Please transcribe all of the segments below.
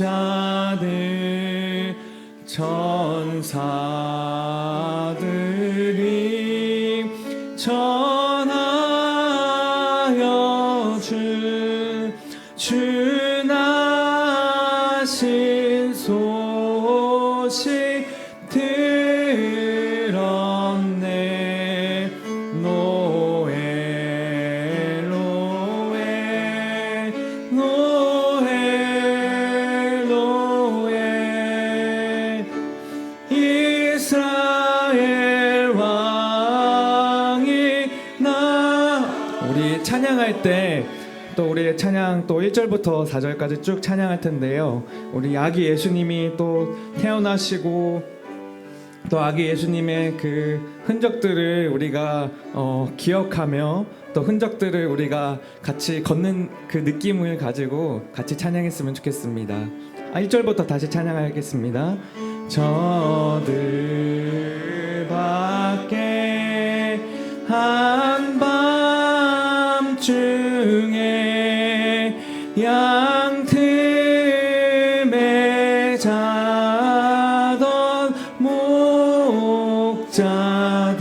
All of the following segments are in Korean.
목자들 천사들이 전하여 주 나신 소식 들었네. 노엘 노엘 노엘 노엘 이스라엘 왕이 나. 우리 찬양할 때 또 우리 찬양 또 1절부터 4절까지 쭉 찬양할 텐데요. 우리 아기 예수님이 또 태어나시고 또 아기 예수님의 그 흔적들을 우리가 기억하며 또 흔적들을 우리가 같이 걷는 그 느낌을 가지고 같이 찬양했으면 좋겠습니다. 1절부터 다시 찬양하겠습니다. 저들 밖에 한밤중에 양틈에 자던 목자들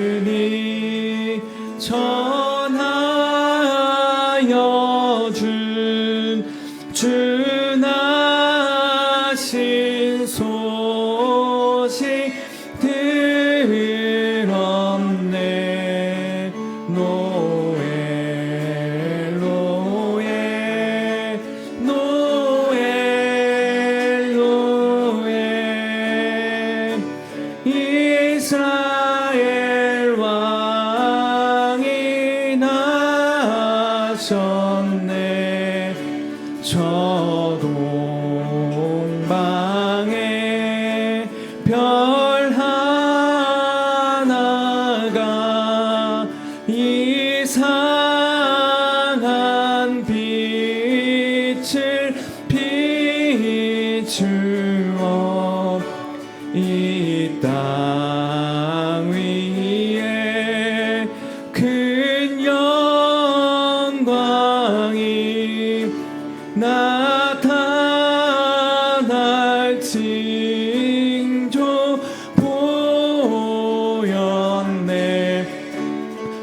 천사들이 전하여 주 나신 소식 들었네. 노엘 노엘 노엘 노엘 이스라엘 왕이 나셨네. 저 동방에 별 하나가 이상한 빛을 비추어 이 땅 위에 큰 영광이 나타날 징조 보였네.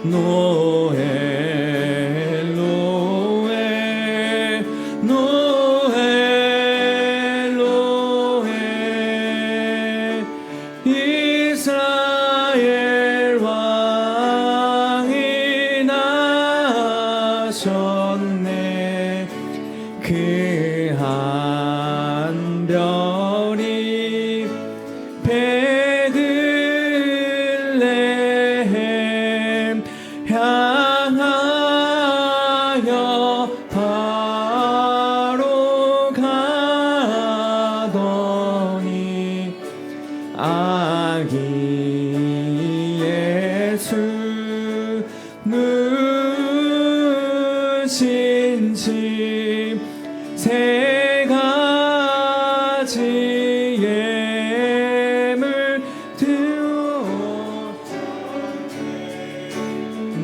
노엘 노엘 노엘 노엘 이스라엘 왕이 나셨네. 그 한 별이 베들레헴 향하여 바로 가더니 아기 예수 누신 집 세 가지 예물 드렸네.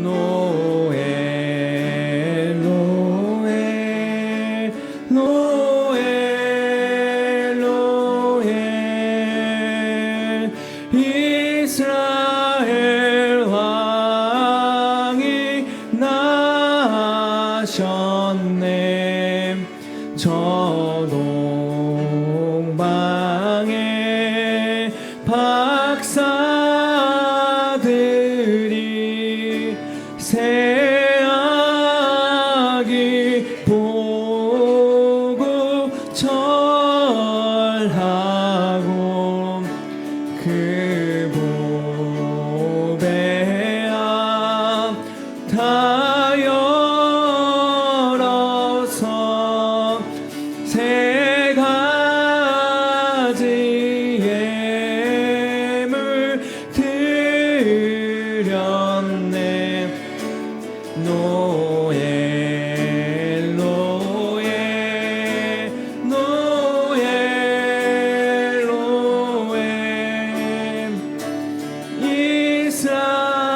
노엘 노엘 노엘 노엘 이스라엘 왕이 나셨네. 저 동방에 박사들이 새 아기 보고 절하고 그 보배 앞 다 열어서 세 가지 예물 드렸네. 노엘 노엘 노엘 노엘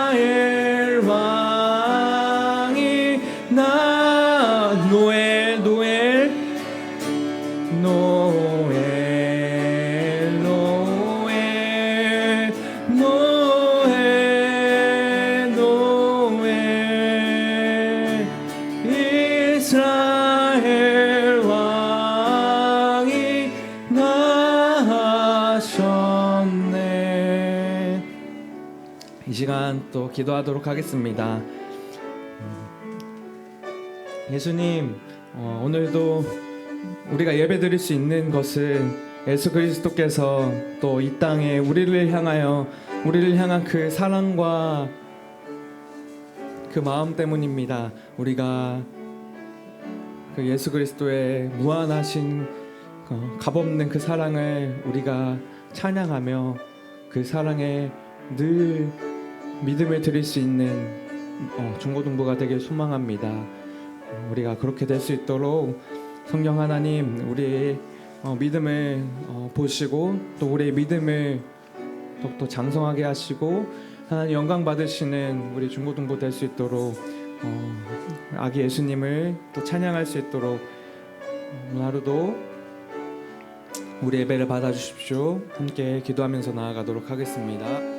이스라엘 왕이 나 시간 또 기도하도록 하겠습니다. 예수님, 오늘도 우리가 예배드릴 수 있는 것은 예수 그리스도께서 또 이 땅에 우리를 향한 그 사랑과 그 마음 때문입니다. 우리가 그 예수 그리스도의 무한하신 값없는 그 사랑을 우리가 찬양하며 그 사랑에 늘 믿음을 드릴 수 있는 중고등부가 되길 소망합니다. 우리가 그렇게 될 수 있도록 성령 하나님, 우리의 믿음을 보시고 또 우리의 믿음을 또 장성하게 하시고 하나님 영광 받으시는 우리 중고등부 될 수 있도록 아기 예수님을 또 찬양할 수 있도록 오늘 하루도 우리 예배를 받아주십시오. 함께 기도하면서 나아가도록 하겠습니다.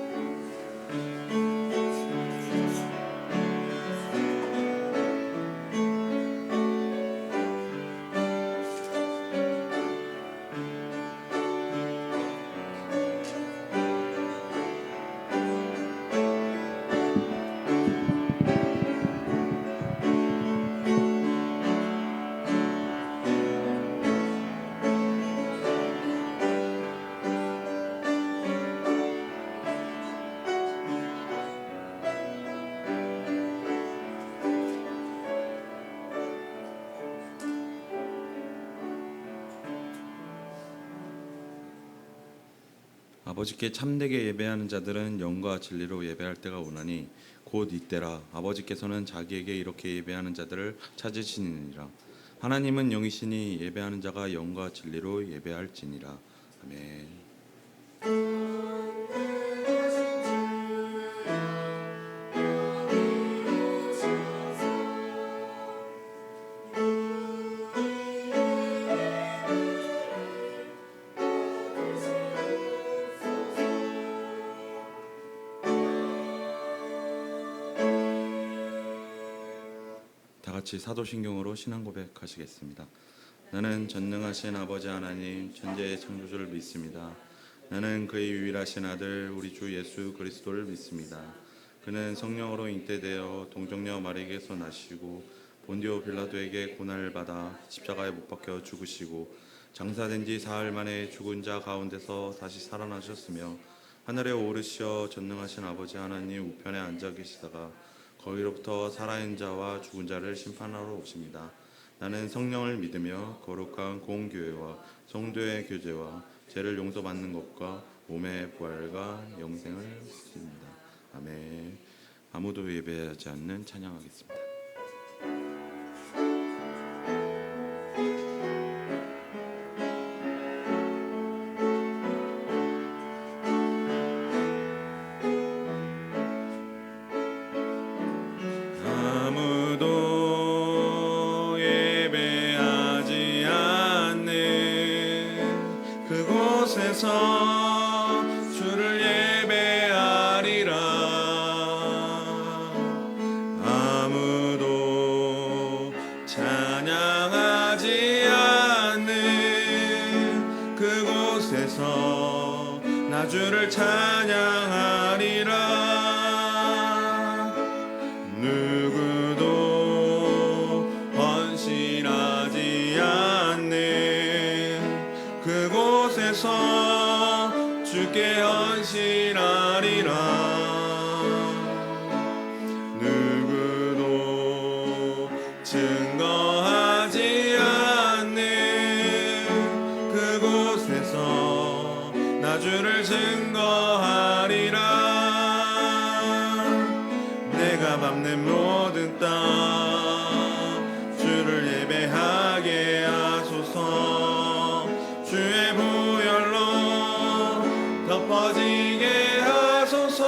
아버지께 참되게 예배하는 자들은 영과 진리로 예배할 때가 오나니 곧 이때라. 아버지께서는 자기에게 이렇게 예배하는 자들을 찾으시니라. 하나님은 영이시니 예배하는 자가 영과 진리로 예배할지니라. 아멘. 같이 사도신경으로 신앙 고백하시겠습니다. 나는 전능하신 아버지 하나님 천지의 창조주를 믿습니다. 나는 그의 유일하신 아들 우리 주 예수 그리스도를 믿습니다. 그는 성령으로 잉태되어 동정녀 마리에게서 나시고 본디오 빌라도에게 고난을 받아 십자가에 못 박혀 죽으시고 장사된 지 사흘 만에 죽은 자 가운데서 다시 살아나셨으며 하늘에 오르시어 전능하신 아버지 하나님 우편에 앉아 계시다가 거기로부터 살아있는 자와 죽은 자를 심판하러 오십니다. 나는 성령을 믿으며 거룩한 공교회와 성도의 교제와 죄를 용서받는 것과 몸의 부활과 영생을 믿습니다. 아멘. 아무도 예배하지 않는 찬양하겠습니다. 주를 예배하리라. 아무도 찬양하지 않는 그곳에서 나 주를 찬양하리라. 누구도 헌신하지 않는 그곳에서 주께 헌신하리라. 누구도 증거하지 않는 그곳에서 나 주를 증거하리라. 내가 밟는 모든 땅 주를 예배하게 하소서. 주의 보혈로 덮어지게 하소서.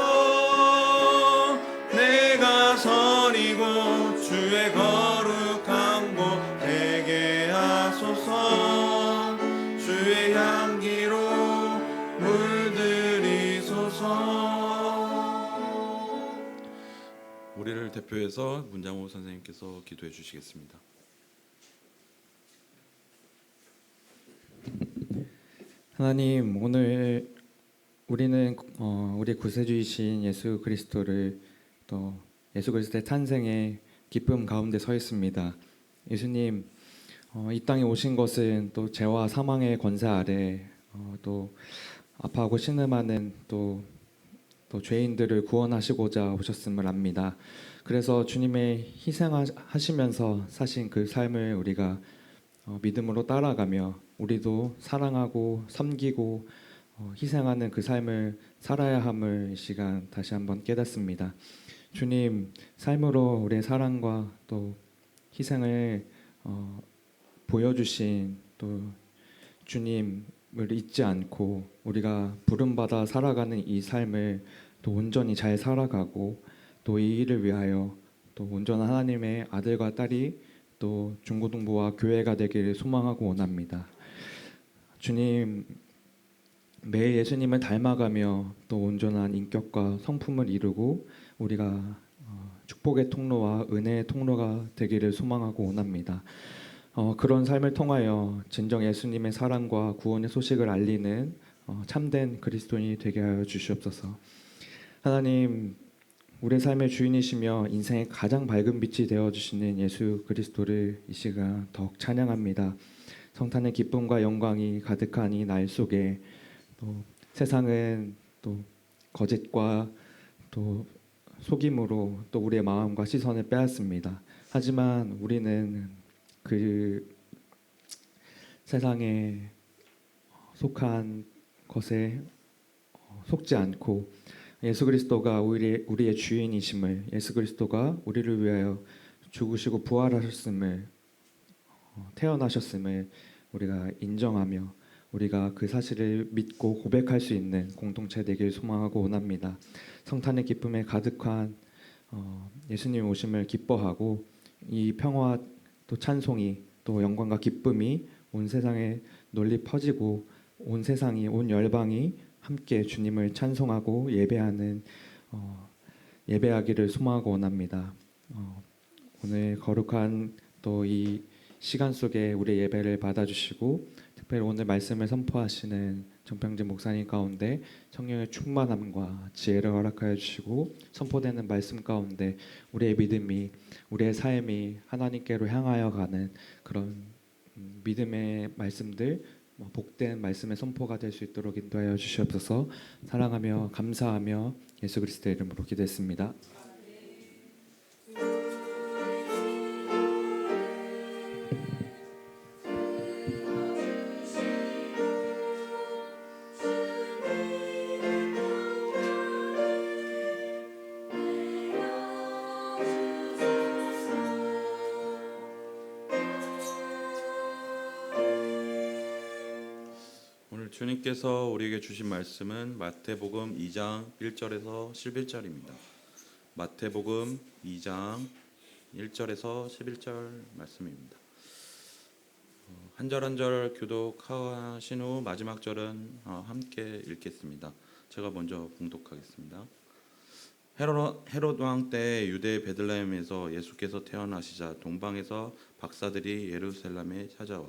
내가 선이고 주의 거룩한 곳 되게 하소서. 주의 향기로 물들이소서. 우리를 대표해서 문장호 선생님께서 기도해 주시겠습니다. 하나님, 오늘 우리는 우리 구세주이신 예수 그리스도를 또 예수 그리스도의 탄생의 기쁨 가운데 서 있습니다. 예수님 이 땅에 오신 것은 또 죄와 사망의 권세 아래 또 아파하고 신음하는 또 죄인들을 구원하시고자 오셨음을 압니다. 그래서 주님의 희생하시면서 사신 그 삶을 우리가 믿음으로 따라가며 우리도 사랑하고 섬기고 희생하는 그 삶을 살아야 함을 이 시간 다시 한번 깨닫습니다. 주님 삶으로 우리의 사랑과 또 희생을 보여주신 또 주님을 잊지 않고 우리가 부름받아 살아가는 이 삶을 또 온전히 잘 살아가고 또 이 일을 위하여 또 온전한 하나님의 아들과 딸이 또 중고등부와 교회가 되기를 소망하고 원합니다. 주님 매일 예수님을 닮아가며 또 온전한 인격과 성품을 이루고 우리가 축복의 통로와 은혜의 통로가 되기를 소망하고 원합니다. 그런 삶을 통하여 진정 예수님의 사랑과 구원의 소식을 알리는 참된 그리스도인이 되게 하여 주시옵소서. 하나님 우리의 삶의 주인이시며 인생의 가장 밝은 빛이 되어주시는 예수 그리스도를 이 시간 더욱 찬양합니다. 성탄의 기쁨과 영광이 가득한 이 날 속에 또 세상은 또 거짓과 또 속임으로 또 우리의 마음과 시선을 빼앗습니다. 하지만 우리는 그 세상에 속한 것에 속지 않고 예수 그리스도가 우리의 주인이심을, 예수 그리스도가 우리를 위하여 죽으시고 부활하셨음을, 태어나셨음을 우리가 인정하며 우리가 그 사실을 믿고 고백할 수 있는 공동체 되길 소망하고 원합니다. 성탄의 기쁨에 가득한 예수님 오심을 기뻐하고 이 평화 또 찬송이 또 영광과 기쁨이 온 세상에 널리 퍼지고 온 세상이 온 열방이 함께 주님을 찬송하고 예배하는 예배하기를 소망하고 원합니다. 오늘 거룩한 또 이 시간 속에 우리의 예배를 받아주시고 특별히 오늘 말씀을 선포하시는 정평진 목사님 가운데 성령의 충만함과 지혜를 허락하여 주시고 선포되는 말씀 가운데 우리의 믿음이 우리의 삶이 하나님께로 향하여 가는 그런 믿음의 말씀들 복된 말씀의 선포가 될 수 있도록 인도하여 주시옵소서. 사랑하며 감사하며 예수 그리스도의 이름으로 기도했습니다. 오늘 주님께서 우리에게 주신 말씀은 마태복음 2장 1절에서 11절입니다. 마태복음 2장 1절에서 11절 말씀입니다. 한 절 한 절 교독하신 후 마지막 절은 함께 읽겠습니다. 제가 먼저 봉독하겠습니다. 헤롯 왕 때 유대 베들레헴에서 예수께서 태어나시자 동방에서 박사들이 예루살렘에 찾아와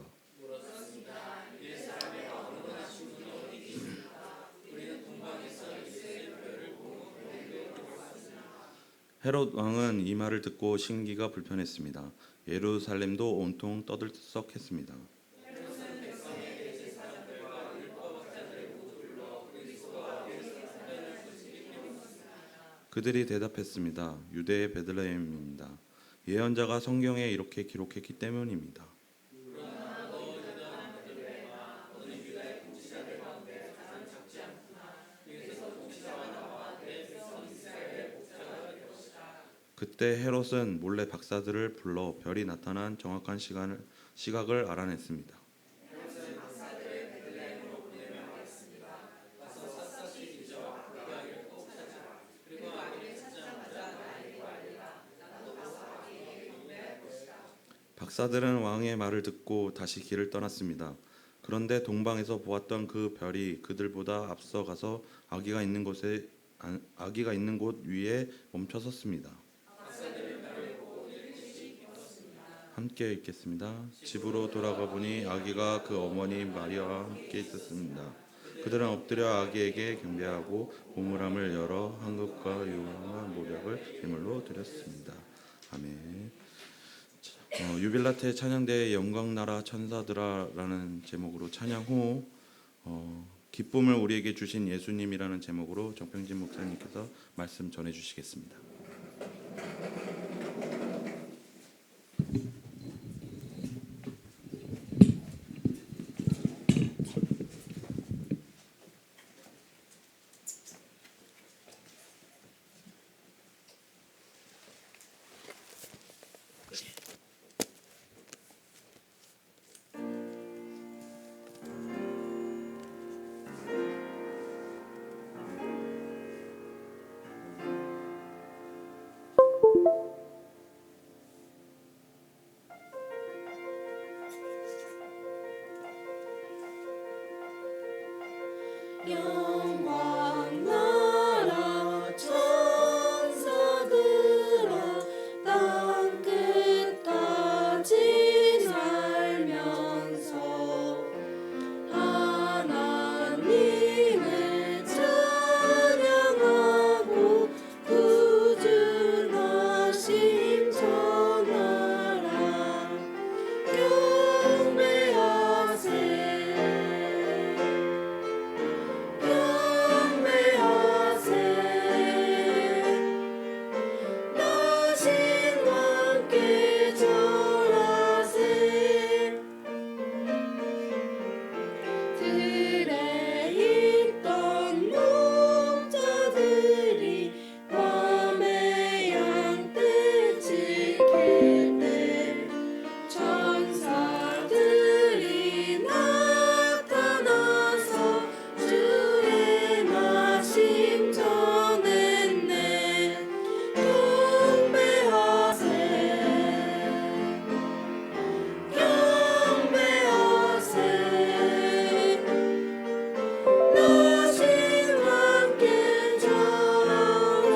헤롯 왕은 이 말을 듣고 심기가 불편했습니다. 예루살렘도 온통 떠들썩했습니다. 그들이 대답했습니다. 유대의 베들레헴입니다. 예언자가 성경에 이렇게 기록했기 때문입니다. 그때 헤롯은 몰래 박사들을 불러 별이 나타난 정확한 시각을 알아냈습니다. 박사들은 왕의 말을 듣고 다시 길을 떠났습니다. 그런데 동방에서 보았던 그 별이 그들보다 앞서가서 아기가 있는 곳 위에 멈춰섰습니다. 함께 읽겠습니다. 집으로 돌아가 보니 아기가 그 어머니 마리아와 함께 있었습니다. 그들은 엎드려 아기에게 경배하고 보물함을 열어 황금과 유황과 모략을 제물로 드렸습니다. 아멘. 유빌라테 찬양대의 영광나라 천사들아라는 제목으로 찬양 후 기쁨을 우리에게 주신 예수님이라는 제목으로 정평진 목사님께서 말씀 전해 주시겠습니다. 영광 나라 천사들아 땅 끝까지 살면서 하나님을 찬양하고 구주하심 전하라 경배하세 나신 왕께 절하세 들에 있던 목자들이 밤에 양떼 지킬 때 천사들이 나타나서 주의 나심 전했네 경배하세 나신 왕께 절하세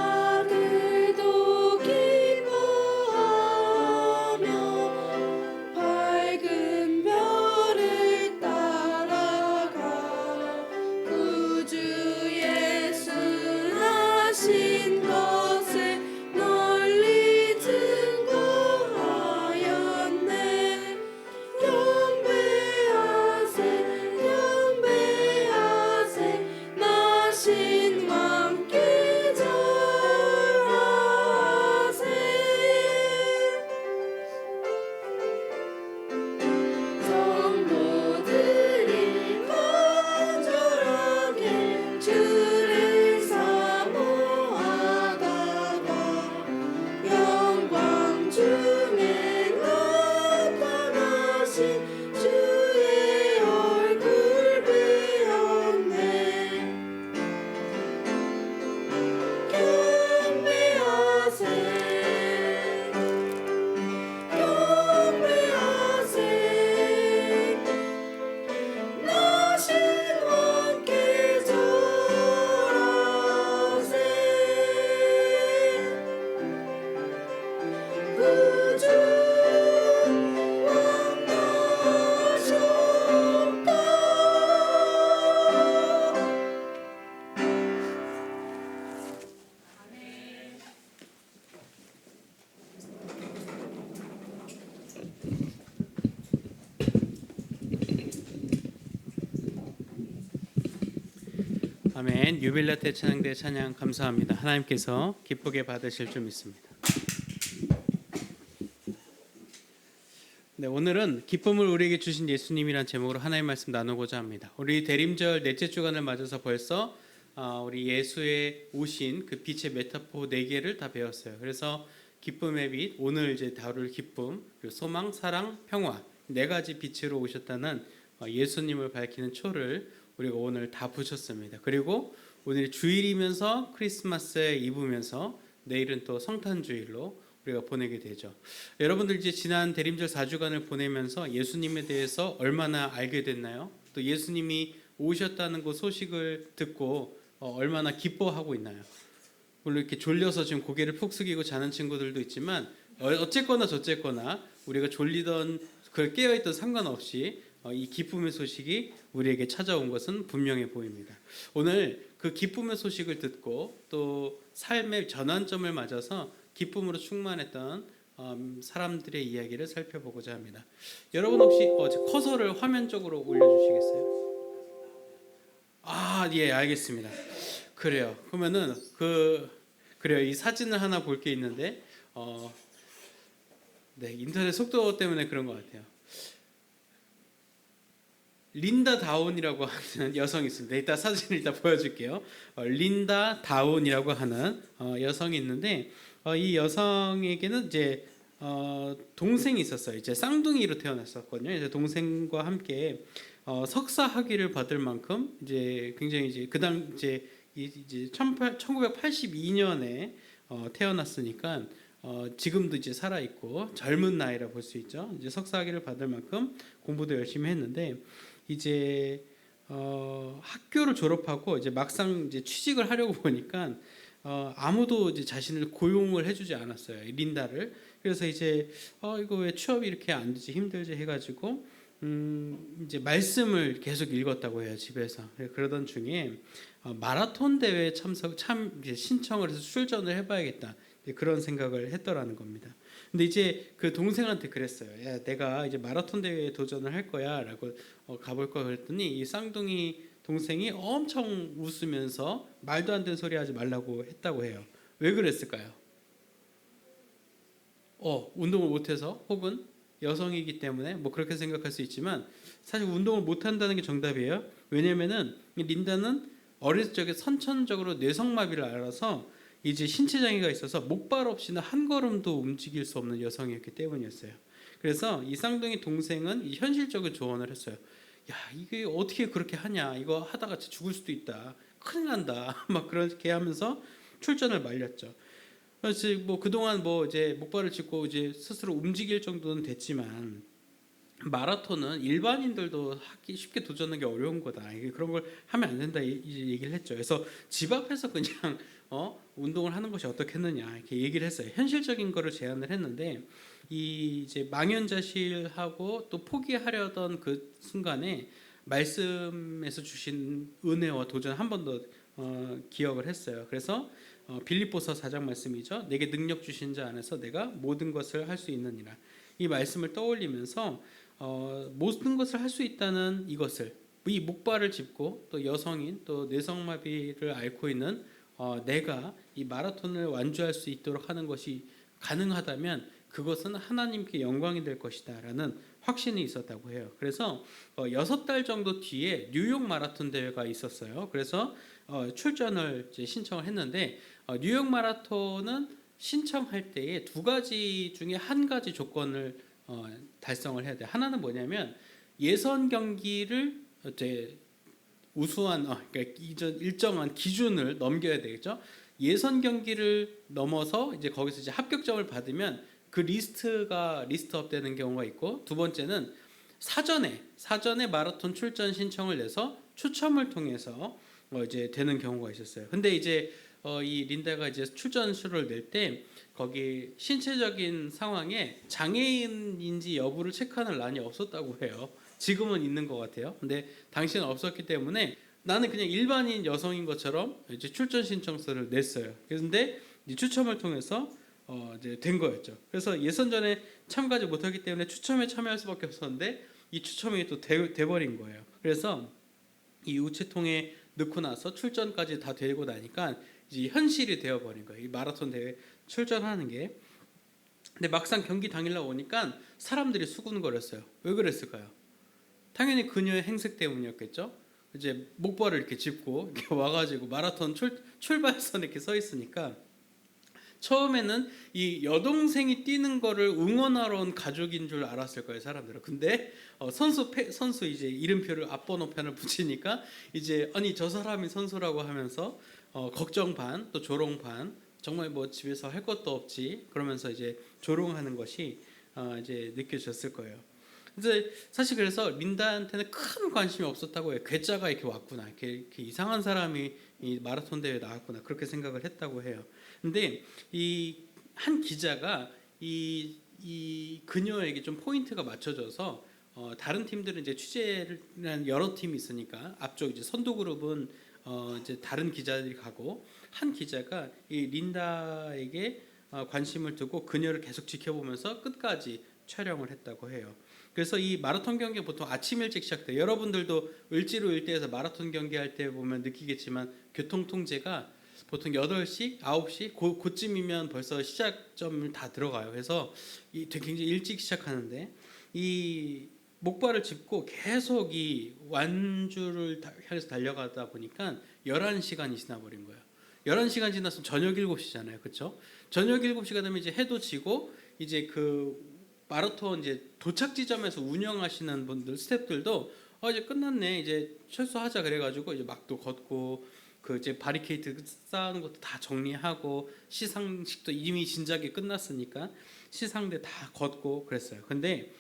박사들도 기뻐하며 밝은 별을 따라가 구주 예수 나신 것을 널리 증거하였네 경배하세 나신 왕께 절하세 성도들이 간절하게 주를 사모하다가 영광 중에 나타나신 주의 얼굴 배웠네 경배하세 나신 왕께 절하세 구주 왕 나셨다 아멘. 유빌라테 찬양대 찬양 감사합니다. 하나님께서 기쁘게 받으실 줄 믿습니다. 네, 오늘은 기쁨을 우리에게 주신 예수님이란 제목으로 하나님의 말씀 나누고자 합니다. 우리 대림절 넷째 주간을 맞아서 벌써 우리 예수의 오신 그 빛의 메타포 4개를 다 배웠어요. 그래서 기쁨의 빛, 오늘 이제 다룰 기쁨, 그리고 소망, 사랑, 평화 4가지 빛으로 오셨다는 예수님을 밝히는 초를 우리가 오늘 다 붙였습니다. 그리고 오늘이 주일이면서 크리스마스에 입으면서 내일은 또 성탄주일로 우리가 보내게 되죠. 여러분들 이제 지난 대림절 4주간을 보내면서 예수님에 대해서 얼마나 알게 됐나요? 또 예수님이 오셨다는 그 소식을 듣고 얼마나 기뻐하고 있나요? 물론 이렇게 졸려서 지금 고개를 푹 숙이고 자는 친구들도 있지만 어쨌거나 저쨌거나 우리가 졸리던 그 깨어있던 상관없이 이 기쁨의 소식이 우리에게 찾아온 것은 분명해 보입니다. 오늘 그 기쁨의 소식을 듣고 또 삶의 전환점을 맞아서 기쁨으로 충만했던 사람들의 이야기를 살펴보고자 합니다. 여러분 혹시 커서를 화면 쪽으로 올려주시겠어요? 예, 알겠습니다. 그래요. 그러면은 그래요. 이 사진을 하나 볼 게 있는데 네, 인터넷 속도 때문에 그런 것 같아요. 린다 다운이라고 하는 여성이 있습니다. 이따 사진을 이따 보여줄게요. 린다 다운이라고 하는 여성이 있는데 이 여성에게는 이제 동생이 있었어요. 이제 쌍둥이로 태어났었거든요. 이제 동생과 함께 석사 학위를 받을 만큼 이제 굉장히 이제 그당 이제 1982년에 태어났으니까 지금도 이제 살아 있고 젊은 나이라 볼 수 있죠. 이제 석사 학위를 받을 만큼 공부도 열심히 했는데 이제 학교를 졸업하고 이제 막상 이제 취직을 하려고 보니까 아무도 이제 자신을 고용을 해주지 않았어요. 린다를. 그래서 이제 이거 왜 취업이 이렇게 안 되지 힘들지 해가지고 이제 말씀을 계속 읽었다고 해요 집에서. 그러던 중에 마라톤 대회 이제 신청을 해서 출전을 해봐야겠다 그런 생각을 했더라는 겁니다. 근데 이제 그 동생한테 그랬어요. 야, 내가 이제 마라톤 대회에 도전을 할 거야라고 가볼 거 그랬더니 이 쌍둥이 동생이 엄청 웃으면서 말도 안 되는 소리 하지 말라고 했다고 해요. 왜 그랬을까요? 운동을 못해서 혹은 여성이기 때문에 뭐 그렇게 생각할 수 있지만 사실 운동을 못한다는 게 정답이에요. 왜냐면은 린다는 어릴 적에 선천적으로 뇌성마비를 앓아서 이제 신체 장애가 있어서 목발 없이는 한 걸음도 움직일 수 없는 여성이었기 때문이었어요. 그래서 이 쌍둥이 동생은 이 현실적인 조언을 했어요. 야, 이게 어떻게 그렇게 하냐? 이거 하다가 죽을 수도 있다. 큰일 난다. 막 그렇게 하면서 출전을 말렸죠. 그래서 뭐 그동안 뭐 이제 목발을 짚고 이제 스스로 움직일 정도는 됐지만 마라톤은 일반인들도 하기 쉽게 도전하는 게 어려운 거다. 그런 걸 하면 안 된다 이제 얘기를 했죠. 그래서 집 앞에서 그냥 운동을 하는 것이 어떻겠느냐 이렇게 얘기를 했어요. 현실적인 거를 제안을 했는데 이 이제 망연자실하고 또 포기하려던 그 순간에 말씀에서 주신 은혜와 도전 한 번 더 기억을 했어요. 그래서 빌립보서 4장 말씀이죠. 내게 능력 주신 자 안에서 내가 모든 것을 할 수 있느니라. 이 말씀을 떠올리면서 모든 것을 할 수 있다는 이것을 이 목발을 짚고 또 여성인 또 뇌성마비를 앓고 있는 내가 이 마라톤을 완주할 수 있도록 하는 것이 가능하다면 그것은 하나님께 영광이 될 것이다라는 확신이 있었다고 해요. 그래서 6달 정도 뒤에 뉴욕 마라톤 대회가 있었어요. 그래서 출전을 이제 신청을 했는데 뉴욕 마라톤은 신청할 때에 두 가지 중에 한 가지 조건을 달성을 해야 돼요. 하나는 뭐냐면 예선 경기를 이제 우수한 그러니까 일정한 기준을 넘겨야 되겠죠. 예선 경기를 넘어서 이제 거기서 이제 합격점을 받으면 그 리스트업 되는 경우가 있고 두 번째는 사전에 마라톤 출전 신청을 내서 추첨을 통해서 이제 되는 경우가 있었어요. 근데 이제 이 린다가 이제 출전수를 낼 때 거기 신체적인 상황에 장애인인지 여부를 체크하는 란이 없었다고 해요. 지금은 있는 것 같아요. 근데 당시는 없었기 때문에 나는 그냥 일반인 여성인 것처럼 이제 출전 신청서를 냈어요. 그런데 이제 추첨을 통해서 이제 된 거였죠. 그래서 예선전에 참가하지 못하기 때문에 추첨에 참여할 수밖에 없었는데 이 추첨이 또 돼버린 거예요. 그래서 이 우체통에 넣고 나서 출전까지 다 되고 나니까 이제 현실이 되어버린 거예요. 이 마라톤 대회 출전하는 게. 근데 막상 경기 당일날 오니까 사람들이 수군거렸어요. 왜 그랬을까요? 당연히 그녀의 행색 때문이었겠죠. 이제 목발을 이렇게 짚고 이렇게 와가지고 마라톤 출발선에 이렇게 서 있으니까 처음에는 이 여동생이 뛰는 거를 응원하러 온 가족인 줄 알았을 거예요, 사람들은. 근데 선수 이제 이름표를 앞번호편을 붙이니까 이제 아니 저 사람이 선수라고 하면서 걱정 반 또 조롱 반 정말 뭐 집에서 할 것도 없지 그러면서 이제 조롱하는 것이 이제 느껴졌을 거예요. 근데 사실 그래서 린다한테는 큰 관심이 없었다고 해요. 괴짜가 이렇게 왔구나, 이렇게 이상한 사람이 이 마라톤 대회에 나왔구나 그렇게 생각을 했다고 해요. 근데 이 한 기자가 이 그녀에게 좀 포인트가 맞춰져서 다른 팀들은 이제 취재를 한 여러 팀이 있으니까 앞쪽 이제 선두 그룹은 이제 다른 기자들이 가고 한 기자가 이 린다에게 관심을 두고 그녀를 계속 지켜보면서 끝까지 촬영을 했다고 해요. 그래서 이 마라톤 경기 보통 아침 일찍 시작돼요. 여러분들도 을지로 일대에서 마라톤 경기할 때 보면 느끼겠지만 교통 통제가 보통 8시, 9시 그쯤이면 벌써 시작점을 다 들어가요. 그래서 되게 굉장히 일찍 시작하는데 이 목발을 짚고 계속 이 완주를 향해서 달려가다 보니까 11시간이 지나버린 거예요. 11시간 지났으면 저녁 7시잖아요. 그렇죠? 저녁 7시가 되면 이제 해도 지고 이제 그 마라톤 이제 도착 지점에서 운영하시는 분들 스태프들도 이제 끝났네. 이제 철수하자 그래 가지고 이제 막도 걷고 그 이제 바리케이트 쌓는 것도 다 정리하고 시상식도 이미 진작에 끝났으니까 시상대 다 걷고 그랬어요. 근데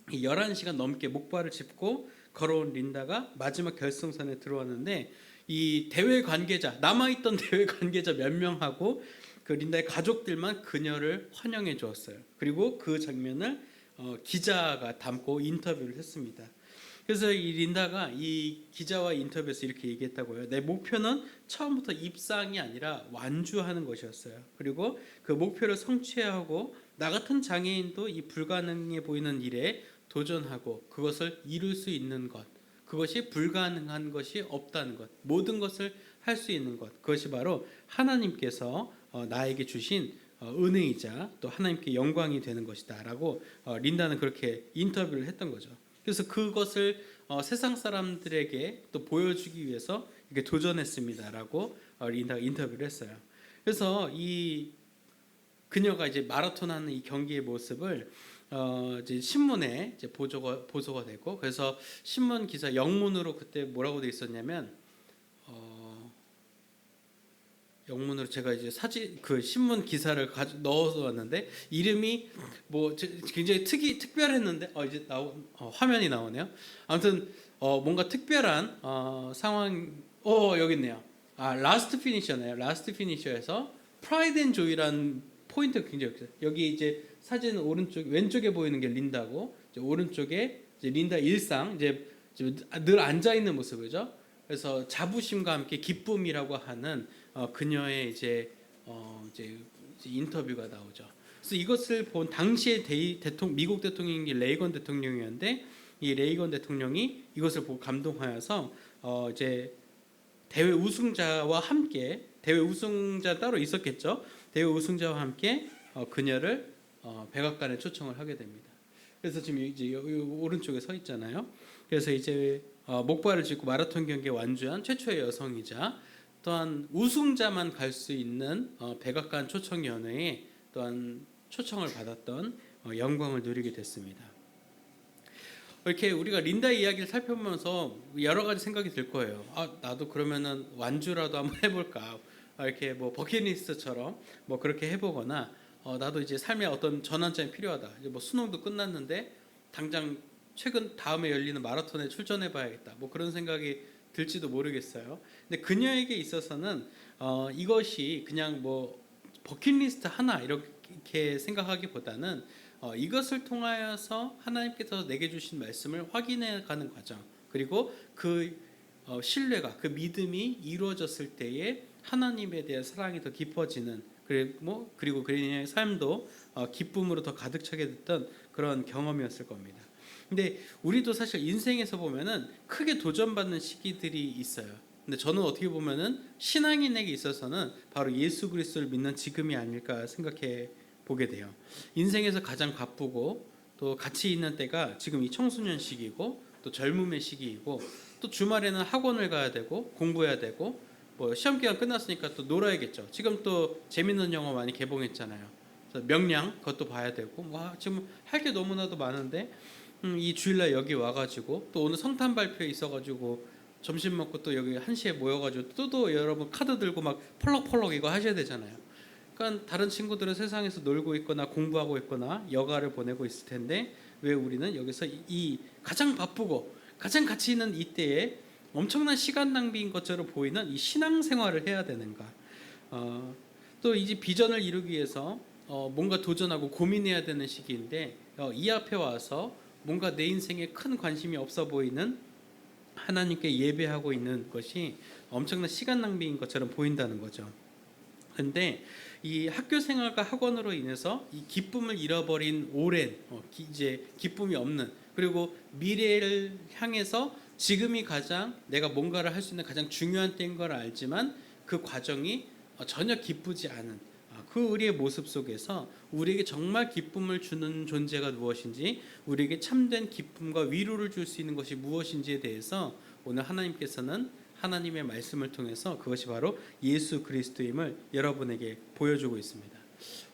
11시간 넘게 목발을 짚고 걸어온 린다가 마지막 결승선에 들어왔는데 이 대회 관계자 남아있던 대회 관계자 몇 명하고 그 린다의 가족들만 그녀를 환영해 주었어요. 그리고 그 장면을 기자가 담고 인터뷰를 했습니다. 그래서 이 린다가 이 기자와 인터뷰에서 이렇게 얘기했다고요. 내 목표는 처음부터 입상이 아니라 완주하는 것이었어요. 그리고 그 목표를 성취하고 나 같은 장애인도 이 불가능해 보이는 일에 도전하고 그것을 이룰 수 있는 것, 그것이 불가능한 것이 없다는 것, 모든 것을 할 수 있는 것, 그것이 바로 하나님께서 나에게 주신 은혜이자 또 하나님께 영광이 되는 것이다라고 린다는 그렇게 인터뷰를 했던 거죠. 그래서 그것을 세상 사람들에게 또 보여주기 위해서 이렇게 도전했습니다라고 린다가 인터뷰를 했어요. 그래서 이 그녀가 이제 마라톤하는 이 경기의 모습을 이제 신문에 이제 보도가 되고 그래서 신문 기사 영문으로 그때 뭐라고 돼 있었냐면 영문으로 제가 이제 사진 그 신문 기사를 넣어서 왔는데 이름이 뭐 굉장히 특별했는데 이제 화면이 나오네요. 아무튼 뭔가 특별한 상황 여기 있네요. 라스트 피니셔네요. 라스트 피니셔에서 프라이드 앤 조이라는 포인트가 굉장히 있어요. 여기 이제 사진 오른쪽 왼쪽에 보이는 게 린다고 이제 오른쪽에 이제 린다 일상 이제 늘 앉아 있는 모습이죠. 그래서 자부심과 함께 기쁨이라고 하는 그녀의 이제 인터뷰가 나오죠. 그래서 이것을 본 당시의 미국 대통령이 레이건 대통령이었는데 이 레이건 대통령이 이것을 보고 감동하여서 이제 대회 우승자와 함께 대회 우승자 따로 있었겠죠. 대회 우승자와 함께 그녀를 백악관에 초청을 하게 됩니다. 그래서 지금 이제 여기 오른쪽에 서 있잖아요. 그래서 이제 목발을 짚고 마라톤 경기에 완주한 최초의 여성이자 또한 우승자만 갈 수 있는 백악관 초청위원회에 또한 초청을 받았던 영광을 누리게 됐습니다. 이렇게 우리가 린다 이야기를 살펴보면서 여러 가지 생각이 들 거예요. 나도 그러면은 완주라도 한번 해볼까? 이렇게 뭐 버킷리스트처럼 뭐 그렇게 해보거나 나도 이제 삶에 어떤 전환점이 필요하다. 이제 뭐 수능도 끝났는데 당장 최근 다음에 열리는 마라톤에 출전해봐야겠다. 뭐 그런 생각이 들지도 모르겠어요. 근데 그녀에게 있어서는 이것이 그냥 뭐 버킷리스트 하나 이렇게 생각하기보다는 이것을 통하여서 하나님께서 내게 주신 말씀을 확인해가는 과정, 그리고 그 신뢰가 그 믿음이 이루어졌을 때에 하나님에 대한 사랑이 더 깊어지는 그리고 그녀의 삶도 기쁨으로 더 가득 차게 됐던 그런 경험이었을 겁니다. 근데 우리도 사실 인생에서 보면은 크게 도전받는 시기들이 있어요. 근데 저는 어떻게 보면은 신앙인에게 있어서는 바로 예수 그리스도를 믿는 지금이 아닐까 생각해 보게 돼요. 인생에서 가장 바쁘고 또 같이 있는 때가 지금 이 청소년 시기고 또 젊음의 시기이고 또 주말에는 학원을 가야 되고 공부해야 되고 뭐 시험 기간 끝났으니까 또 놀아야겠죠. 지금 또 재밌는 영화 많이 개봉했잖아요. 그래서 명량 그것도 봐야 되고 지금 할 게 너무나도 많은데 이 주일날 여기 와가지고 또 오늘 성탄 발표 있어가지고 점심 먹고 또 여기 1시에 모여가지고 또 여러분 카드 들고 막 펄럭펄럭 이거 하셔야 되잖아요. 그러니까 다른 친구들은 세상에서 놀고 있거나 공부하고 있거나 여가를 보내고 있을 텐데 왜 우리는 여기서 이 가장 바쁘고 가장 가치 있는 이때에 엄청난 시간 낭비인 것처럼 보이는 이 신앙생활을 해야 되는가? 또 이제 비전을 이루기 위해서 뭔가 도전하고 고민해야 되는 시기인데 이 앞에 와서 뭔가 내 인생에 큰 관심이 없어 보이는 하나님께 예배하고 있는 것이 엄청난 시간 낭비인 것처럼 보인다는 거죠. 근데 이 학교 생활과 학원으로 인해서 이 기쁨을 잃어버린 오랜 이제 기쁨이 없는, 그리고 미래를 향해서 지금이 가장 내가 뭔가를 할 수 있는 가장 중요한 때인 걸 알지만 그 과정이 전혀 기쁘지 않은 그 우리의 모습 속에서 우리에게 정말 기쁨을 주는 존재가 무엇인지, 우리에게 참된 기쁨과 위로를 줄 수 있는 것이 무엇인지에 대해서 오늘 하나님께서는 하나님의 말씀을 통해서 그것이 바로 예수 그리스도임을 여러분에게 보여주고 있습니다.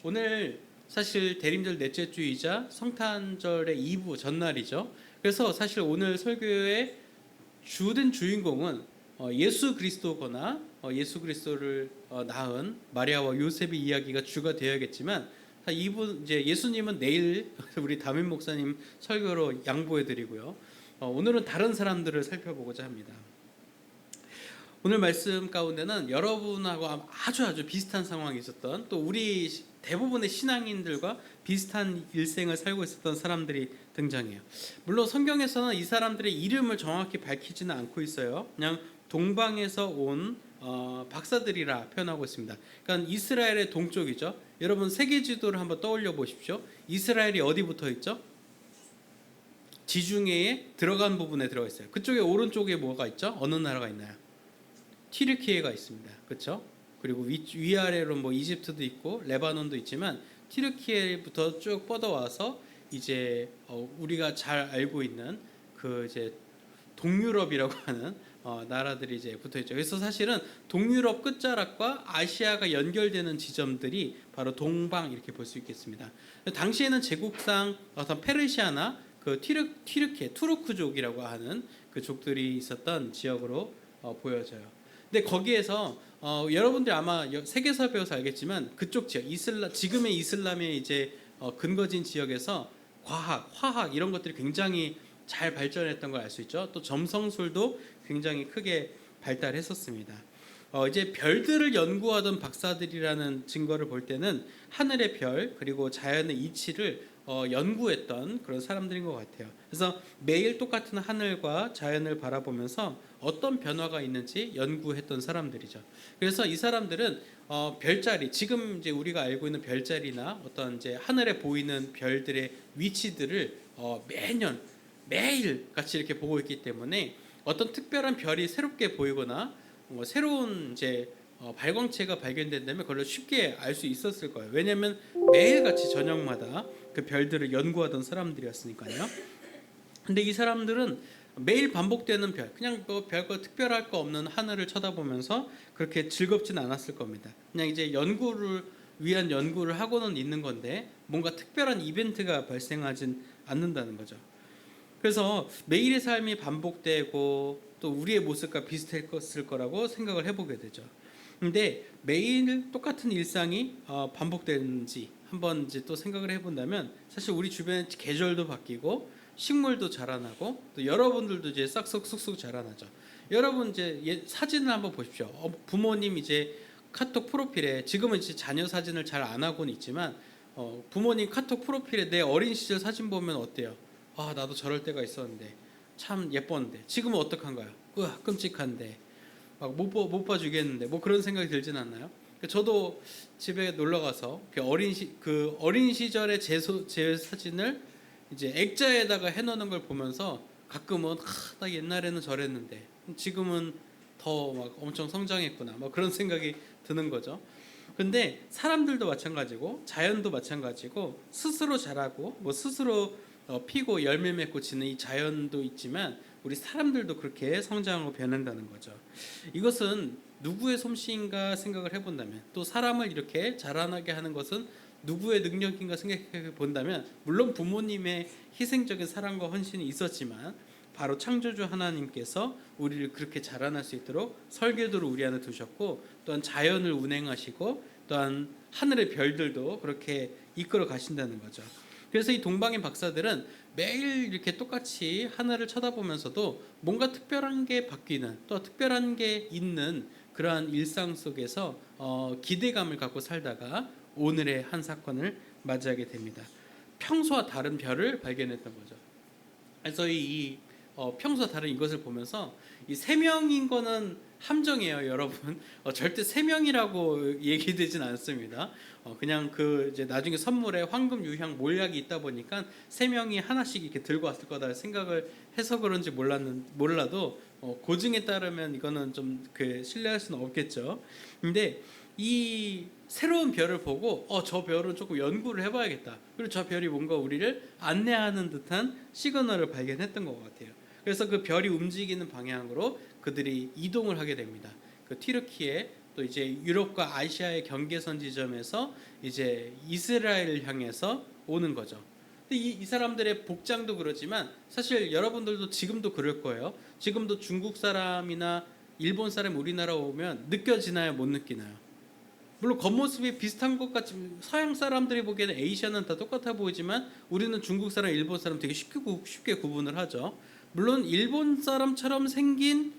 오늘 사실 대림절 넷째 주이자 성탄절의 2부 전날이죠. 그래서 사실 오늘 설교의 주된 주인공은 예수 그리스도거나 예수 그리스도를 낳은 마리아와 요셉의 이야기가 주가 되어야겠지만, 이분 이제 예수님은 내일 우리 담임 목사님 설교로 양보해 드리고요. 오늘은 다른 사람들을 살펴보고자 합니다. 오늘 말씀 가운데는 여러분하고 아주 비슷한 상황이 있었던, 또 우리 대부분의 신앙인들과 비슷한 일생을 살고 있었던 사람들이 등장해요. 물론 성경에서는 이 사람들의 이름을 정확히 밝히지는 않고 있어요. 그냥 동방에서 온 박사들이라 표현하고 있습니다. 그러니까 이스라엘의 동쪽이죠. 여러분 세계 지도를 한번 떠올려 보십시오. 이스라엘이 어디 붙어 있죠? 지중해에 들어간 부분에 들어가 있어요. 그쪽에 오른쪽에 뭐가 있죠? 어느 나라가 있나요? 튀르키예가 있습니다. 그렇죠? 그리고 위아래로 뭐 이집트도 있고 레바논도 있지만 튀르키예부터 쭉 뻗어와서 이제 우리가 잘 알고 있는 그 이제 동유럽이라고 하는 나라들이 이제 붙어 있죠. 그래서 사실은 동유럽 끝자락과 아시아가 연결되는 지점들이 바로 동방 이렇게 볼 수 있겠습니다. 당시에는 제국상 어떤 페르시아나 그 튀르키예 투르크족이라고 하는 그 족들이 있었던 지역으로 보여져요. 근데 거기에서 여러분들 아마 세계사 배워서 알겠지만 그쪽 지역 지금의 이슬람의 이제 근거진 지역에서 과학, 화학 이런 것들이 굉장히 잘 발전했던 걸 알 수 있죠. 또 점성술도 굉장히 크게 발달했었습니다. 이제 별들을 연구하던 박사들이라는 증거를 볼 때는 하늘의 별 그리고 자연의 이치를 연구했던 그런 사람들인 것 같아요. 그래서 매일 똑같은 하늘과 자연을 바라보면서 어떤 변화가 있는지 연구했던 사람들이죠. 그래서 이 사람들은 별자리, 지금 이제 우리가 알고 있는 별자리나 어떤 이제 하늘에 보이는 별들의 위치들을 매일 같이 이렇게 보고 있기 때문에 어떤 특별한 별이 새롭게 보이거나 새로운 이제 발광체가 발견된다면 그걸 쉽게 알 수 있었을 거예요. 왜냐하면 매일같이 저녁마다 그 별들을 연구하던 사람들이었으니까요. 근데 이 사람들은 매일 반복되는 별, 그냥 별거 특별할 거 없는 하늘을 쳐다보면서 그렇게 즐겁지는 않았을 겁니다. 그냥 이제 연구를 위한 연구를 하고는 있는 건데 뭔가 특별한 이벤트가 발생하진 않는다는 거죠. 그래서 매일의 삶이 반복되고 또 우리의 모습과 비슷했을 거라고 생각을 해보게 되죠. 근데 매일 똑같은 일상이 반복되는지 한번 이제 또 생각을 해본다면 사실 우리 주변에 계절도 바뀌고 식물도 자라나고 또 여러분들도 이제 싹싹 쑥쑥 자라나죠. 여러분 이제 사진을 한번 보십시오. 부모님 이제 카톡 프로필에 지금은 이제 자녀 사진을 잘 안 하고는 있지만 부모님 카톡 프로필에 내 어린 시절 사진 보면 어때요? 아 나도 저럴 때가 있었는데 참 예뻤는데 지금은 어떡한가요? 끔찍한데 막 못 봐주겠는데 뭐 그런 생각이 들진 않나요? 저도 집에 놀러 가서 그 어린 시절의 제 사진을 이제 액자에다가 해놓는 걸 보면서 가끔은 나 옛날에는 저랬는데 지금은 더 막 엄청 성장했구나 막 그런 생각이 드는 거죠. 근데 사람들도 마찬가지고 자연도 마찬가지고 스스로 자라고 뭐 스스로 피고 열매 맺고 지는 이 자연도 있지만 우리 사람들도 그렇게 성장하고 변한다는 거죠. 이것은 누구의 솜씨인가 생각을 해본다면, 또 사람을 이렇게 자라나게 하는 것은 누구의 능력인가 생각해 본다면, 물론 부모님의 희생적인 사랑과 헌신이 있었지만 바로 창조주 하나님께서 우리를 그렇게 자라날 수 있도록 설계도를 우리 안에 두셨고, 또한 자연을 운행하시고 또한 하늘의 별들도 그렇게 이끌어 가신다는 거죠. 그래서 이 동방의 박사들은 매일 이렇게 똑같이 하늘을 쳐다보면서도 뭔가 특별한 게 바뀌는, 또 특별한 게 있는 그러한 일상 속에서 기대감을 갖고 살다가 오늘의 한 사건을 맞이하게 됩니다. 평소와 다른 별을 발견했던 거죠. 그래서 평소와 다른 이것을 보면서 이 세 명인 거는 함정이에요, 여러분. 절대 세 명이라고 얘기되진 않습니다. 그냥 그 이제 나중에 선물에 황금, 유향, 몰약이 있다 보니까 세 명이 하나씩 이렇게 들고 왔을 거다 생각을 해서 그런지 몰라도 고증에 따르면 이거는 좀 그 신뢰할 수는 없겠죠. 근데 이 새로운 별을 보고 저 별은 조금 연구를 해봐야겠다. 그리고 저 별이 뭔가 우리를 안내하는 듯한 시그널을 발견했던 것 같아요. 그래서 그 별이 움직이는 방향으로 그들이 이동을 하게 됩니다. 그 튀르키예 또 이제 유럽과 아시아의 경계선 지점에서 이제 이스라엘을 향해서 오는 거죠. 근데 이 사람들의 복장도 그렇지만 사실 여러분들도 지금도 그럴 거예요. 지금도 중국 사람이나 일본 사람 우리나라 오면 느껴지나요? 못 느끼나요? 물론 겉모습이 비슷한 것 같지만 서양 사람들이 보기에는 에이시아는 다 똑같아 보이지만 우리는 중국 사람, 일본 사람 되게 쉽게 구분을 하죠. 물론 일본 사람처럼 생긴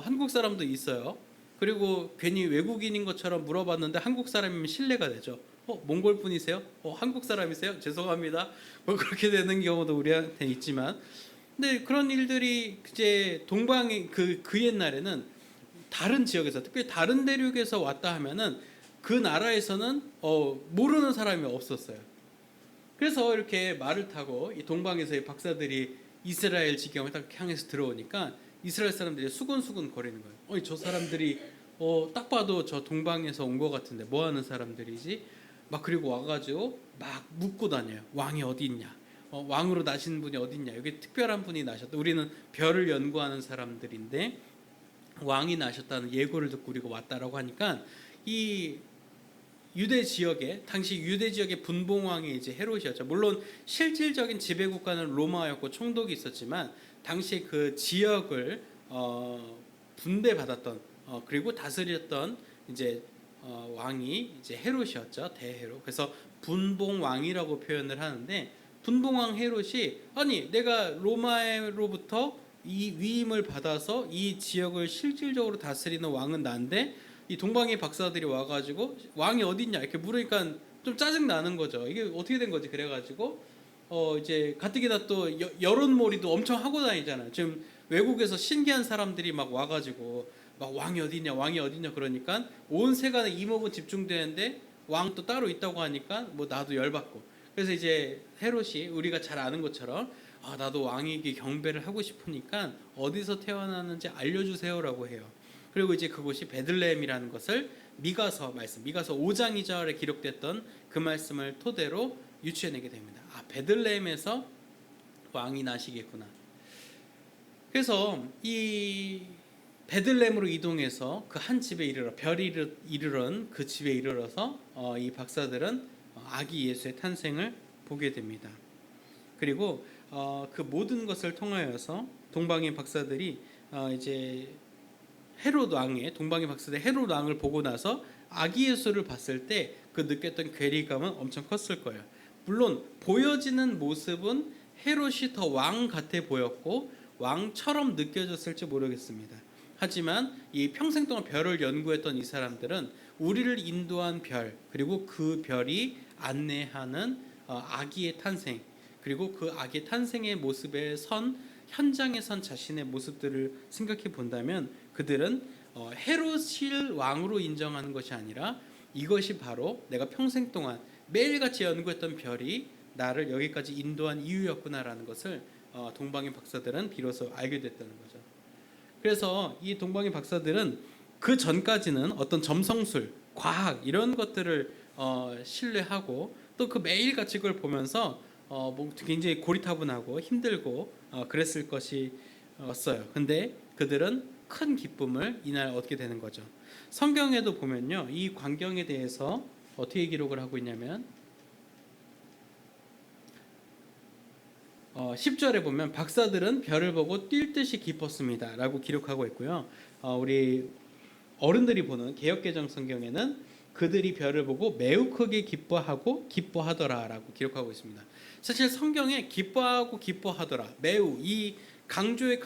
한국 사람도 있어요. 그리고 괜히 외국인인 것처럼 물어봤는데 한국 사람이면 신뢰가 되죠. 몽골 분이세요? 한국 사람이세요? 죄송합니다. 뭐 그렇게 되는 경우도 우리한테 있지만, 근데 그런 일들이 이제 동방의 그 옛날에는 다른 지역에서, 특별히 다른 대륙에서 왔다 하면은 그 나라에서는 모르는 사람이 없었어요. 그래서 이렇게 말을 타고 이 동방에서의 박사들이 이스라엘 지경을 딱 향해서 들어오니까 이스라엘 사람들이 수근수근 거리는 거예요. 저 사람들이 딱 봐도 저 동방에서 온 것 같은데 뭐 하는 사람들이지? 막 그리고 와가지고 막 묻고 다녀요. 왕이 어디 있냐? 왕으로 나신 분이 어디 있냐? 여기 특별한 분이 나셨다. 우리는 별을 연구하는 사람들인데 왕이 나셨다는 예고를 듣고 우리가 왔다라고 하니까 이 유대 지역에, 당시 유대 지역의 분봉왕이 이제 헤롯이었죠. 물론 실질적인 지배 국가는 로마였고 총독이 있었지만 당시 그 지역을 분배받았던 그리고 다스렸던 이제 왕이 이제 헤롯이었죠. 대헤롯. 그래서 분봉왕이라고 표현을 하는데, 분봉왕 헤롯이 아니 내가 로마로부터 이 위임을 받아서 이 지역을 실질적으로 다스리는 왕은 난데 이 동방의 박사들이 와가지고 왕이 어딨냐 이렇게 물으니까 좀 짜증 나는 거죠. 이게 어떻게 된 거지? 그래가지고 이제 가뜩이나 또 여론몰이도 엄청 하고 다니잖아요. 지금 외국에서 신기한 사람들이 막 와가지고 막 왕이 어딨냐 왕이 어딨냐 그러니까 온 세간에 이목은 집중되는데 왕 또 따로 있다고 하니까 뭐 나도 열받고, 그래서 이제 헤롯이 우리가 잘 아는 것처럼 나도 왕에게 경배를 하고 싶으니까 어디서 태어났는지 알려주세요라고 해요. 그리고 이제 그곳이 베들레헴이라는 것을 미가서 5장 2절에 기록됐던 그 말씀을 토대로 유추해내게 됩니다. 베들레헴에서 왕이 나시겠구나. 그래서 이 베들레헴으로 이동해서 그 한 집에 이르러 별이 이르런 그 집에 이르러서 이 박사들은 아기 예수의 탄생을 보게 됩니다. 그리고 그 모든 것을 통하여서 동방의 박사들이 이제 헤롯 왕의 동방의 박사들 헤롯 왕을 보고 나서 아기 예수를 봤을 때 그 느꼈던 괴리감은 엄청 컸을 거예요. 물론 보여지는 모습은 헤롯이 더 왕 같아 보였고 왕처럼 느껴졌을지 모르겠습니다. 하지만 이 평생 동안 별을 연구했던 이 사람들은 우리를 인도한 별, 그리고 그 별이 안내하는 아기의 탄생, 그리고 그 아기의 탄생의 모습에 현장에 선 자신의 모습들을 생각해 본다면 그들은 헤롯을 왕으로 인정하는 것이 아니라 이것이 바로 내가 평생 동안 매일같이 연구했던 별이 나를 여기까지 인도한 이유였구나라는 것을 동방의 박사들은 비로소 알게 됐다는 거죠. 그래서 이 동방의 박사들은 그 전까지는 어떤 점성술, 과학 이런 것들을 신뢰하고 또 그 매일같이 그걸 보면서 굉장히 고리타분하고 힘들고 그랬을 것이었어요. 근데 그들은 큰 기쁨을 이날 얻게 되는 거죠. 성경에도 보면요, 이 광경에 대해서 어떻게 기록을 하고 있냐면 10절에 보면 박사들은 별을 보고 뛸 듯이 기뻤습니다 라고 기록하고 있고요. 우리 어른들이 보는 개역개정 성경에는 그들이 별을 보고 매우 크게 기뻐하고 기뻐하더라라고 기록하고 있습니다. 사실 성경에 기뻐하고 기뻐하더라, 매우, 이 강조에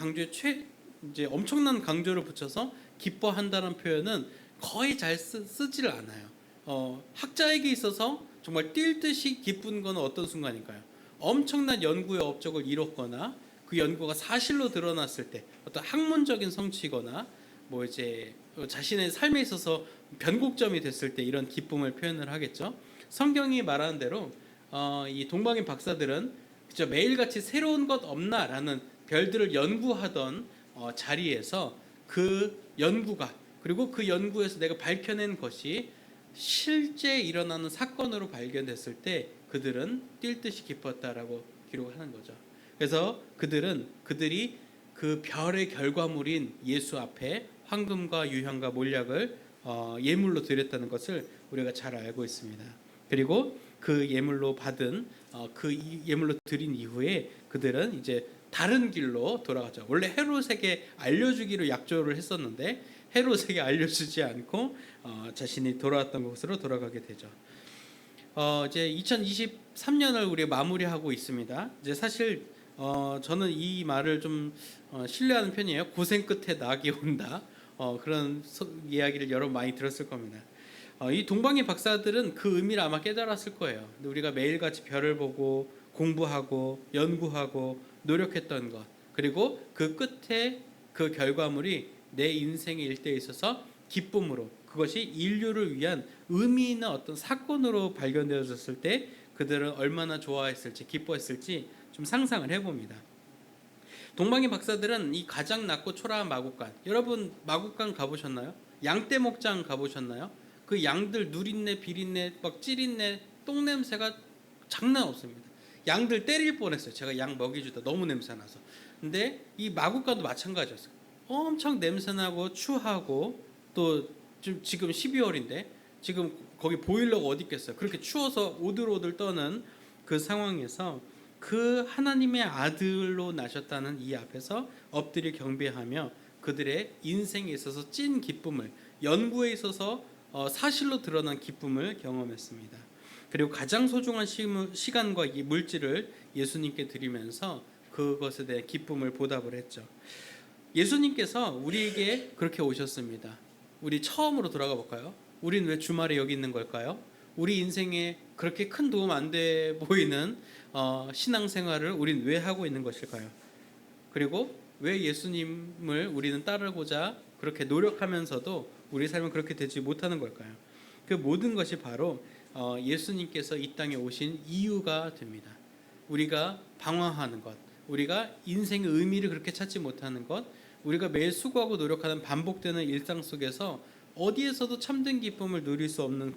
이제 엄청난 강조를 붙여서 기뻐한다는 표현은 거의 잘 쓰지를 않아요. 학자에게 있어서 정말 뛸 듯이 기쁜 건 어떤 순간일까요? 엄청난 연구의 업적을 이뤘거나 그 연구가 사실로 드러났을 때, 어떤 학문적인 성취거나 뭐 이제 자신의 삶에 있어서 변곡점이 됐을 때 이런 기쁨을 표현을 하겠죠. 성경이 말하는 대로 이 동방인 박사들은 그저 매일같이 새로운 것 없나라는 별들을 연구하던 자리에서 그 연구가, 그리고 그 연구에서 내가 밝혀낸 것이 실제 일어나는 사건으로 발견됐을 때 그들은 뛸 듯이 기뻤다라고 기록하는 거죠. 그래서 그들이 그 별의 결과물인 예수 앞에 황금과 유향과 몰약을 예물로 드렸다는 것을 우리가 잘 알고 있습니다. 그리고 그 예물로 받은 예물로 드린 이후에 그들은 이제 다른 길로 돌아가죠. 원래 헤롯에게 알려주기로 약조를 했었는데 헤롯에게 알려주지 않고 자신이 돌아왔던 곳으로 돌아가게 되죠. 이제 2023년을 우리 마무리하고 있습니다. 이제 사실 저는 이 말을 좀 신뢰하는 편이에요. 고생 끝에 낙이 온다. 그런 이야기를 여러분 많이 들었을 겁니다. 이 동방인 박사들은 그 의미를 아마 깨달았을 거예요. 근데 우리가 매일같이 별을 보고 공부하고 연구하고 노력했던 것, 그리고 그 끝에 그 결과물이 내 인생의 일대에 있어서 기쁨으로, 그것이 인류를 위한 의미 있는 어떤 사건으로 발견되어졌을 때 그들은 얼마나 좋아했을지 기뻐했을지 좀 상상을 해봅니다. 동방인 박사들은 이 가장 낮고 초라한 마국간, 여러분 마국간 가보셨나요? 양떼 목장 가보셨나요? 그 양들 누린내, 비린내, 막 찌린내, 똥냄새가 장난 없습니다. 양들 때릴 뻔했어요. 제가 양 먹이주다 너무 냄새나서. 근데 이 마국간도 마찬가지였어요. 엄청 냄새나고 추하고, 또 지금 12월인데 지금 거기 보일러가 어디 있겠어요. 그렇게 추워서 오들오들 떠는 그 상황에서 그 하나님의 아들로 나셨다는 이 앞에서 엎드려 경배하며 그들의 인생에 있어서 찐 기쁨을, 연구에 있어서 사실로 드러난 기쁨을 경험했습니다. 그리고 가장 소중한 시간과 이 물질을 예수님께 드리면서 그것에 대해 기쁨을 보답을 했죠. 예수님께서 우리에게 그렇게 오셨습니다. 우리 처음으로 돌아가 볼까요? 우린 왜 주말에 여기 있는 걸까요? 우리 인생에 그렇게 큰 도움 안 돼 보이는 신앙생활을 우린 왜 하고 있는 것일까요? 그리고 왜 예수님을 우리는 따르고자 그렇게 노력하면서도 우리 삶은 그렇게 되지 못하는 걸까요? 그 모든 것이 바로 예수님께서 이 땅에 오신 이유가 됩니다. 우리가 방황하는 것, 우리가 인생의 의미를 그렇게 찾지 못하는 것, 우리가 매일 수고하고 노력하는 반복되는 일상 속에서 어디에서도 참된 기쁨을 누릴 수 없는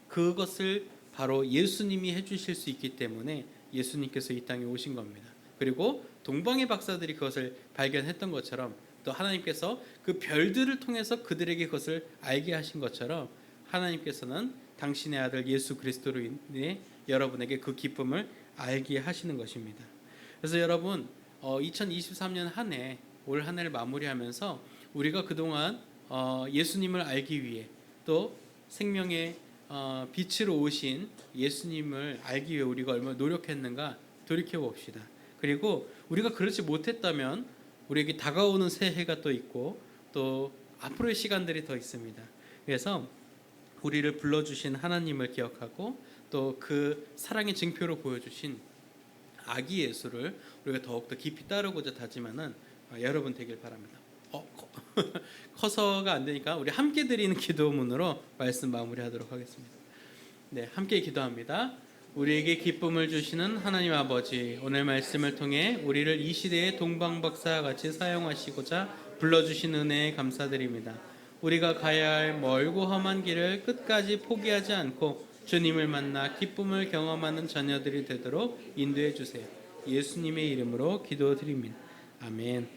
그것을 바로 예수님이 해주실 수 있기 때문에 예수님께서 이 땅에 오신 겁니다. 그리고 동방의 박사들이 그것을 발견했던 것처럼, 또 하나님께서 그 별들을 통해서 그들에게 그것을 알게 하신 것처럼 하나님께서는 당신의 아들 예수 그리스도로 인해 여러분에게 그 기쁨을 알게 하시는 것입니다. 그래서 여러분 2023년 한 해, 올 한 해를 마무리하면서 우리가 그동안 예수님을 알기 위해, 또 생명의 빛으로 오신 예수님을 알기 위해 우리가 얼마나 노력했는가 돌이켜 봅시다. 그리고 우리가 그렇지 못했다면 우리에게 다가오는 새해가 또 있고 또 앞으로의 시간들이 더 있습니다. 그래서 우리를 불러주신 하나님을 기억하고 또 그 사랑의 증표로 보여주신 아기 예수를 우리가 더욱더 깊이 따르고자 다짐하는 여러분 되길 바랍니다. 커서가 안 되니까 우리 함께 드리는 기도문으로 말씀 마무리하도록 하겠습니다. 네, 함께 기도합니다. 우리에게 기쁨을 주시는 하나님 아버지, 오늘 말씀을 통해 우리를 이 시대의 동방박사와 같이 사용하시고자 불러주신 은혜에 감사드립니다. 우리가 가야 할 멀고 험한 길을 끝까지 포기하지 않고 주님을 만나 기쁨을 경험하는 자녀들이 되도록 인도해 주세요. 예수님의 이름으로 기도드립니다. 아멘.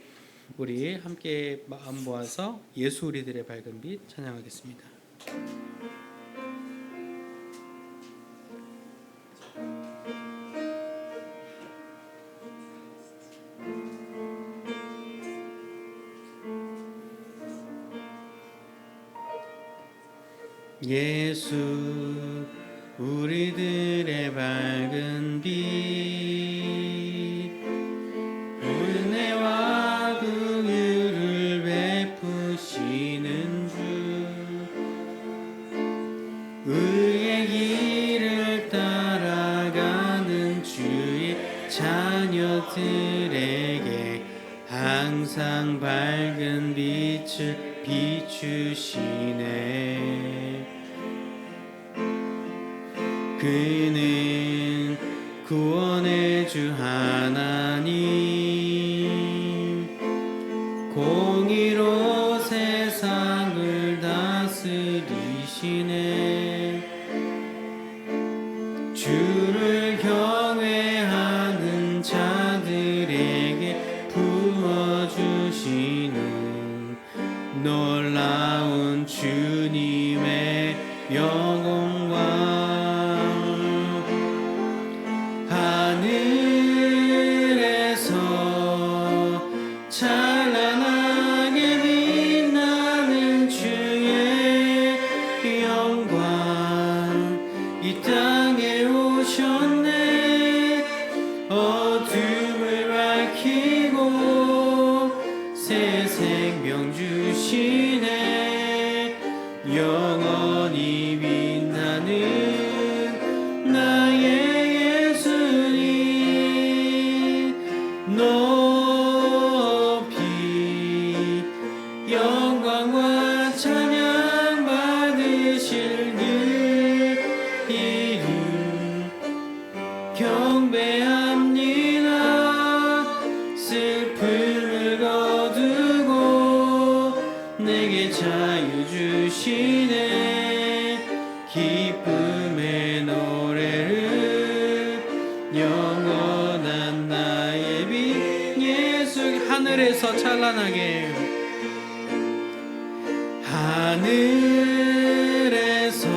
우리 함께 마음 모아서 예수 우리들의 밝은 빛 찬양하겠습니다. 예수 우리들의 밝은 빛 은혜와 긍휼을 베푸시는 주 의의 길을 따라가는 주의 자녀들에게 항상 밝은 빛을 비추시네. 그는 구원의 주 하나님 공의로 세상을 다스리시네. 주를 경외하는 자들에게 부어주시는 놀라운 주님의 영광 하늘에서 찬란하게 빛나는 주의 영광 이 땅에 오셨네. 어둠을 밝히고 새 생명 주시네. 영원히 빛나는 나의 예수님 높이 영광과 찬양 받으실 그 이름 경배합니다. 슬픔을 거두고 내게 자유 주시네. 기쁨의 노래를 영원한 나의 빛 예수 하늘에서 찬란하게 하늘에서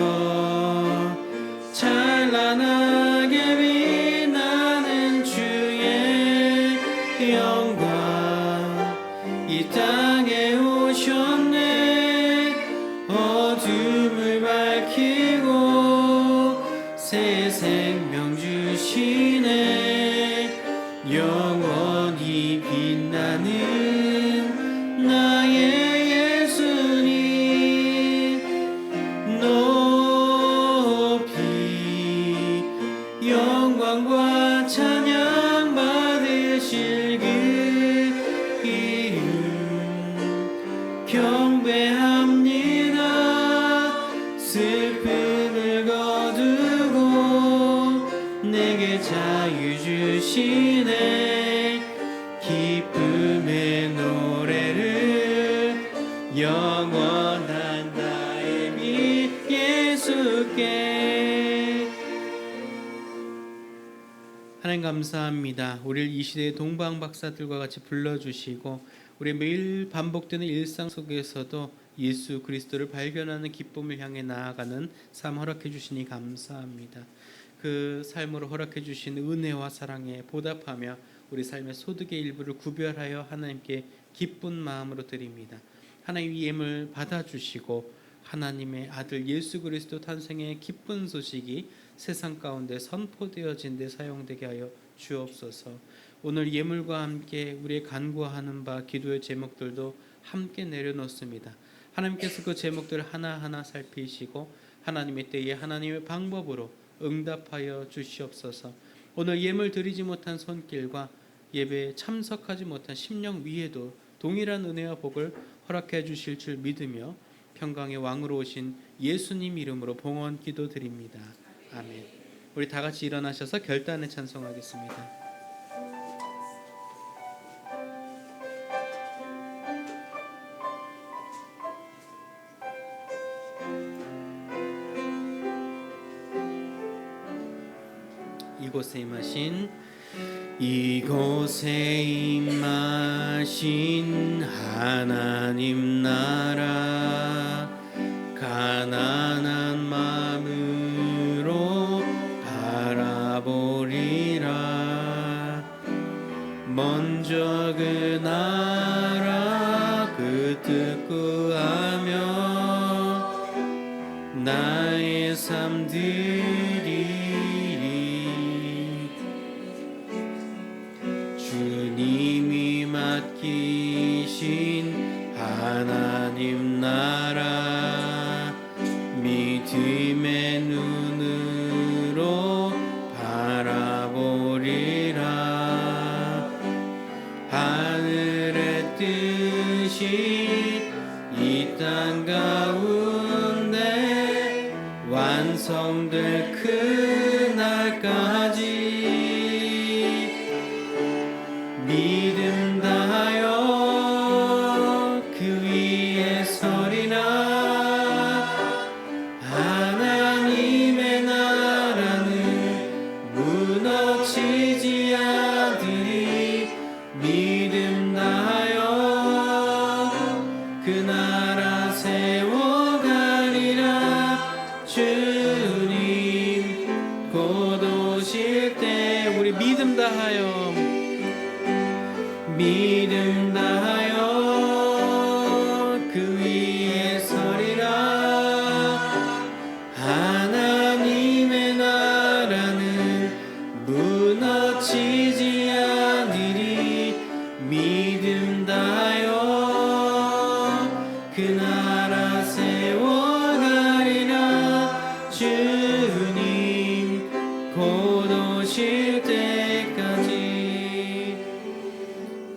찬란하게 빛나는 주의 영광 이 땅에 오셨네. 어둠을 밝히고 새 생명 주시네. 영원히 빛나는 나의 예수님 높이 영광과 찬양 받으실 그 이름 경배합니다. 슬픔을 거두고 내게 자유 주시네. 기쁨의 노래를 영원한 나의 빛 예수께. 하나님 감사합니다. 우리를 이 시대의 동방 박사들과 같이 불러주시고 우리 매일 반복되는 일상 속에서도 예수 그리스도를 발견하는 기쁨을 향해 나아가는 삶 허락해 주시니 감사합니다. 그 삶으로 허락해 주신 은혜와 사랑에 보답하며 우리 삶의 소득의 일부를 구별하여 하나님께 기쁜 마음으로 드립니다. 하나님 이 예물 받아주시고 하나님의 아들 예수 그리스도 탄생의 기쁜 소식이 세상 가운데 선포되어진 데 사용되게 하여 주옵소서. 오늘 예물과 함께 우리의 간구하는 바 기도의 제목들도 함께 내려놓습니다. 하나님께서 그 제목들을 하나하나 살피시고 하나님의 때에 하나님의 방법으로 응답하여 주시옵소서. 오늘 예물 드리지 못한 손길과 예배에 참석하지 못한 심령 위에도 동일한 은혜와 복을 허락해 주실 줄 믿으며 평강의 왕으로 오신 예수님 이름으로 봉헌 기도드립니다. 아멘. 우리 다 같이 일어나셔서 결단에 찬송하겠습니다. 이곳에 임하신 하나님 나라 가난한 마음으로 바라보리라. 먼저 그 나라 그 뜻 구하며 나의 삶들이 주님이 맡기신 하나님 나라 믿음의 눈으로 바라보리라. 하늘의 뜻이 이 땅 가운데 완성될 그날까지 믿음 다하여 그 위에 서리라. 하나님의 나라는 무너지지 않으리. 믿음 다하여 그 나라 세워가리라. 주님 곧 오실 때 우리 믿음 다하여 믿음 다하여 그 위에 서리라. 하나님의 나라는 무너지지 않으리. 믿음 다하여 그 나라 세워가리라. 주님 곧 오실 때까지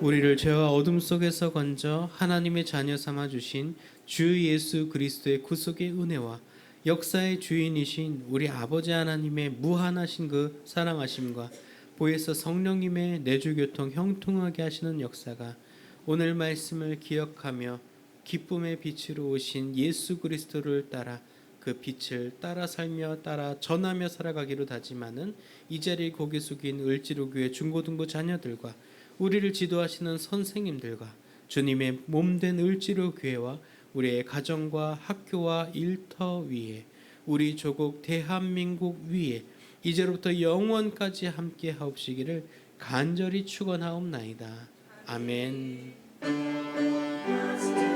우리를 죄와 어둠 속에서 건져 하나님의 자녀 삼아 주신 주 예수 그리스도의 구속의 은혜와 역사의 주인이신 우리 아버지 하나님의 무한하신 그 사랑하심과 보혜사 성령님의 내주교통 형통하게 하시는 역사가 오늘 말씀을 기억하며 기쁨의 빛으로 오신 예수 그리스도를 따라 그 빛을 따라 살며 따라 전하며 살아가기로 다짐하는 이 자리에 고개 숙인 을지로교회 중고등부 자녀들과 우리를 지도하시는 선생님들과 주님의 몸된 을지로교회와 우리의 가정과 학교와 일터 위에 우리 조국 대한민국 위에 이제로부터 영원까지 함께 하옵시기를 간절히 축원하옵나이다. 아멘. 마시자